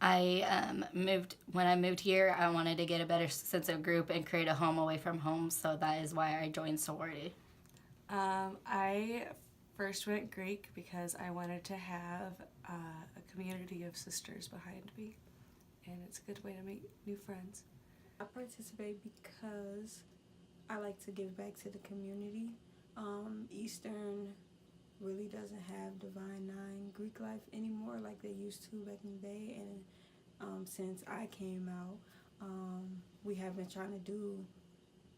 When I moved here, I wanted to get a better sense of group and create a home away from home, so that is why I joined sorority. I first went Greek because I wanted to have a community of sisters behind me, and it's a good way to make new friends. I participate because I like to give back to the community. Eastern really doesn't have Divine Nine Greek life anymore like they used to back in the day, and since I came out, we have been trying to do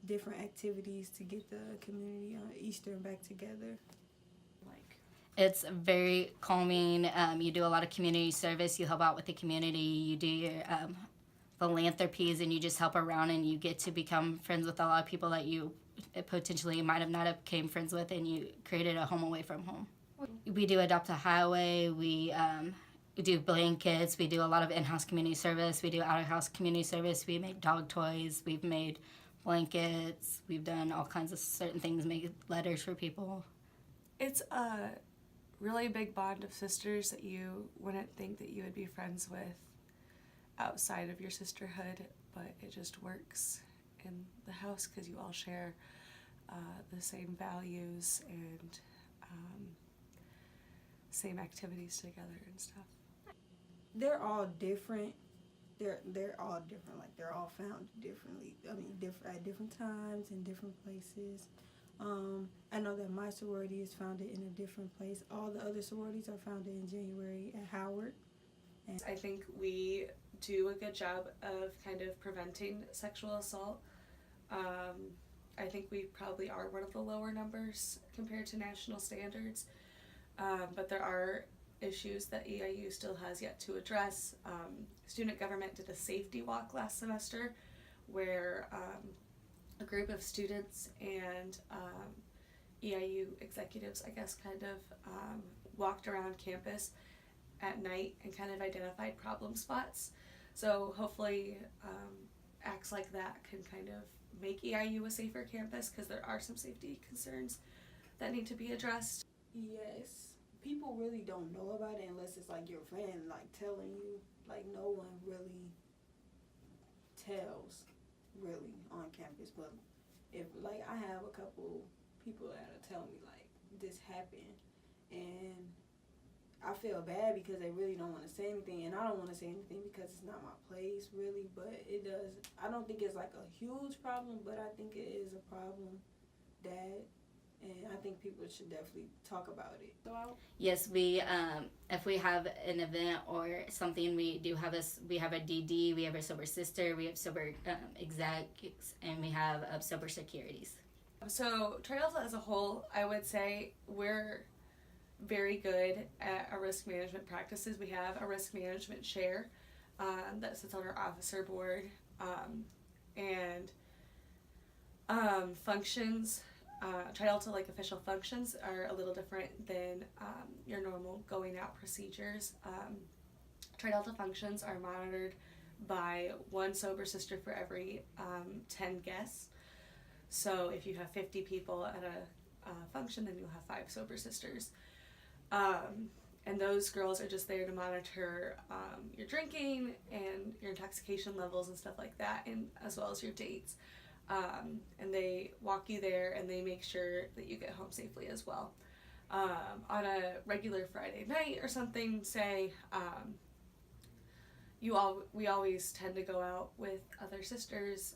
different activities to get the community on Eastern back together. It's very calming. You do a lot of community service. You help out with the community. You do your philanthropies, and you just help around, and you get to become friends with a lot of people that you potentially might have not have came friends with, and you created a home away from home. We do Adopt a Highway. We do blankets. We do a lot of in-house community service. We do out-of-house community service. We make dog toys. We've made blankets. We've done all kinds of certain things, make letters for people. It's a really big bond of sisters that you wouldn't think that you would be friends with outside of your sisterhood, but it just works in the house because you all share the same values and same activities together and stuff. They're all different. They're all different. Like they're all found differently. I mean, at different times in different places. I know that my sorority is founded in a different place. All the other sororities are founded in January at Howard. And I think we do a good job of kind of preventing sexual assault. I think we probably are one of the lower numbers compared to national standards, but there are issues that EIU still has yet to address. Student government did a safety walk last semester where a group of students and EIU executives, I guess, kind of walked around campus at night and kind of identified problem spots. So hopefully acts like that can kind of make EIU a safer campus, because there are some safety concerns that need to be addressed. Yes, people really don't know about it unless it's like your friend like telling you. Like no one really tells really on campus, but if like I have a couple people that'll tell me like this happened, and I feel bad because they really don't want to say anything, and I don't want to say anything because it's not my place really, but it does. I don't think it's like a huge problem, but I think it is a problem that, and I think people should definitely talk about it. Yes, we if we have an event or something, we have a DD, we have a sober sister, we have sober execs, and we have sober securities. So Tri Delta as a whole, I would say we're very good at our risk management practices. We have a risk management chair that sits on our officer board, and functions. Tri Delta, like official functions, are a little different than your normal going out procedures. Tri Delta functions are monitored by one sober sister for every 10 guests. So if you have 50 people at a function, then you'll have 5 sober sisters. And those girls are just there to monitor your drinking and your intoxication levels and stuff like that, and as well as your dates. And they walk you there, and they make sure that you get home safely as well. On a regular Friday night or something, say, we always tend to go out with other sisters,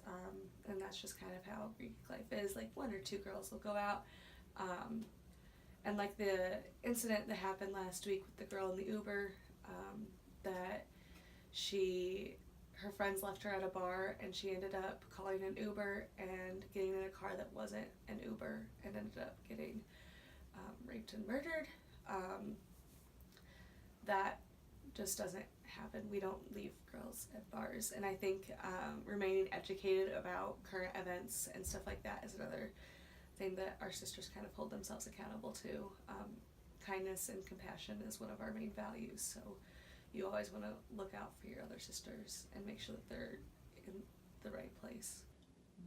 and that's just kind of how Greek life is. Like 1 or 2 girls will go out. And like the incident that happened last week with the girl in the Uber, that her friends left her at a bar, and she ended up calling an Uber and getting in a car that wasn't an Uber, and ended up getting raped and murdered. That just doesn't happen. We don't leave girls at bars, and I think remaining educated about current events and stuff like that is another thing that our sisters kind of hold themselves accountable to. Kindness and compassion is one of our main values, so you always want to look out for your other sisters and make sure that they're in the right place.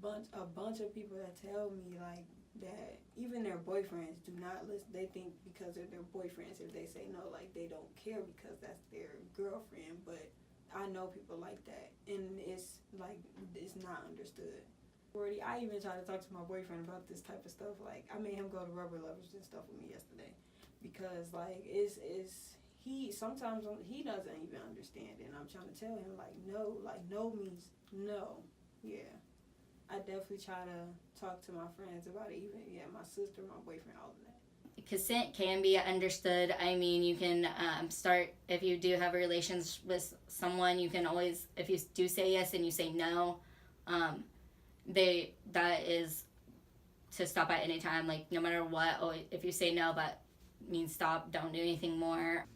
A bunch of people that tell me like that even their boyfriends do not listen. They think because they're their boyfriends, if they say no, like they don't care because that's their girlfriend. But I know people like that, and it's like it's not understood. I even tried to talk to my boyfriend about this type of stuff. Like, I made him go to Rubber Lovers and stuff with me yesterday, because like he sometimes he doesn't even understand it, and I'm trying to tell him like no means no. Yeah, I definitely try to talk to my friends about it. Even my sister, my boyfriend, all of that. Consent can be understood. I mean, you can start, if you do have a relations with someone, you can always, if you do say yes and you say no, that is to stop at any time, like no matter what. If you say no, that means stop, don't do anything more.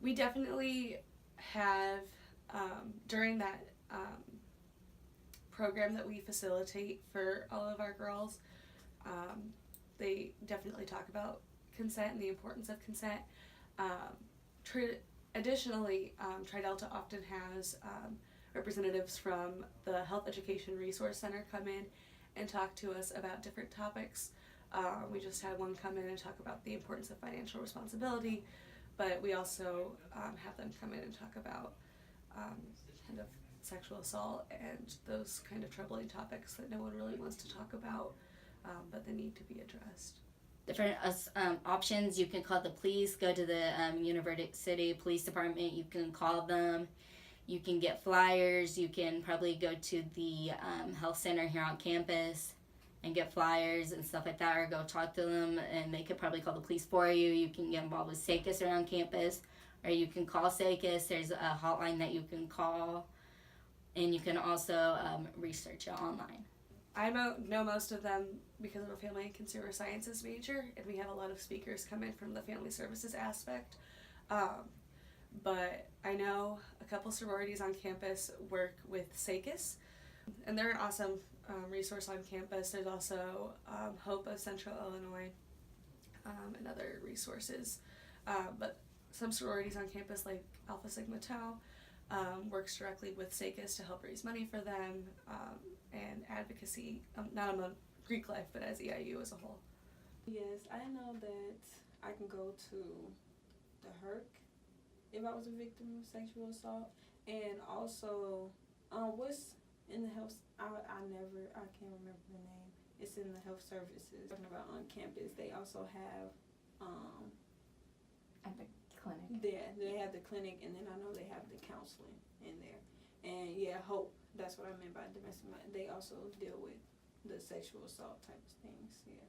We definitely have, during that program that we facilitate for all of our girls, they definitely talk about consent and the importance of consent. Additionally, Tri-Delta often has representatives from the Health Education Resource Center come in and talk to us about different topics. We just had one come in and talk about the importance of financial responsibility, but we also have them come in and talk about kind of sexual assault and those kind of troubling topics that no one really wants to talk about, but they need to be addressed. Different options. You can call the police, go to the University Police Department, you can call them, you can get flyers, you can probably go to the health center here on campus and get flyers and stuff like that, or go talk to them and they could probably call the police for you. You can get involved with SACUS around campus, or you can call SACUS. There's a hotline that you can call, and you can also research it online. I know most of them because I'm a family and consumer sciences major, and we have a lot of speakers come in from the family services aspect. But I know a couple sororities on campus work with SACUS, and they're an awesome resource on campus. There's also Hope of Central Illinois and other resources. But some sororities on campus, like Alpha Sigma Tau, works directly with SACUS to help raise money for them, and advocacy, not among Greek life, but as EIU as a whole. Yes, I know that I can go to the HERC if I was a victim of sexual assault, and also what's in the health, I can't remember the name. It's in the health services. Talking about on campus, they also have At the clinic. They have the clinic, and then I know they have the counseling in there. And Hope, that's what I meant by domestic violence. They also deal with the sexual assault type of things. Yeah.